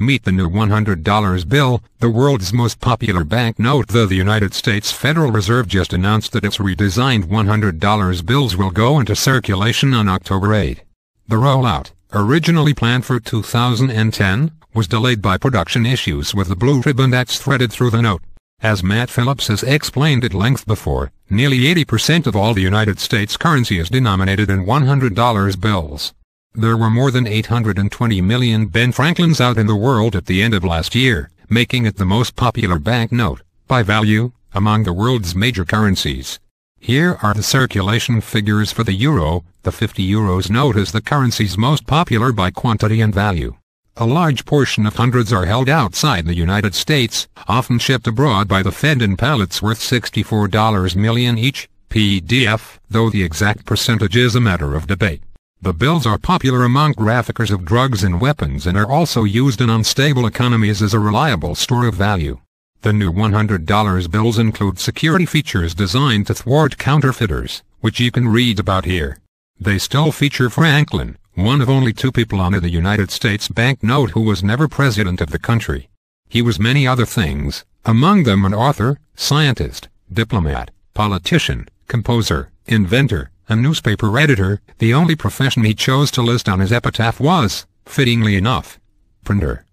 Meet the new $100 bill, the world's most popular banknote. The United States Federal Reserve just announced that its redesigned $100 bills will go into circulation on October 8. The rollout, originally planned for 2010, was delayed by production issues with the blue ribbon that's threaded through the note. As Matt Phillips has explained at length before, nearly 80% of all the United States currency is denominated in $100 bills. There were more than 820 million Ben Franklins out in the world at the end of last year, making it the most popular banknote, by value, among the world's major currencies. Here are the circulation figures for the euro. The 50 euros note is the currency's most popular by quantity and value. A large portion of hundreds are held outside the United States, often shipped abroad by the Fed in pallets worth $64 million each, PDF, though the exact percentage is a matter of debate. The bills are popular among traffickers of drugs and weapons and are also used in unstable economies as a reliable store of value. The new $100 bills include security features designed to thwart counterfeiters, which you can read about here. They still feature Franklin, one of only two people on the United States banknote who was never president of the country. He was many other things, among them an author, scientist, diplomat, politician, composer, inventor, a newspaper editor. The only profession he chose to list on his epitaph was, fittingly enough, printer.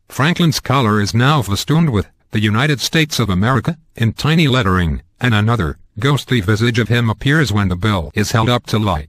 Franklin's collar is now festooned with "The United States of America" in tiny lettering, and another, ghostly visage of him appears when the bill is held up to light.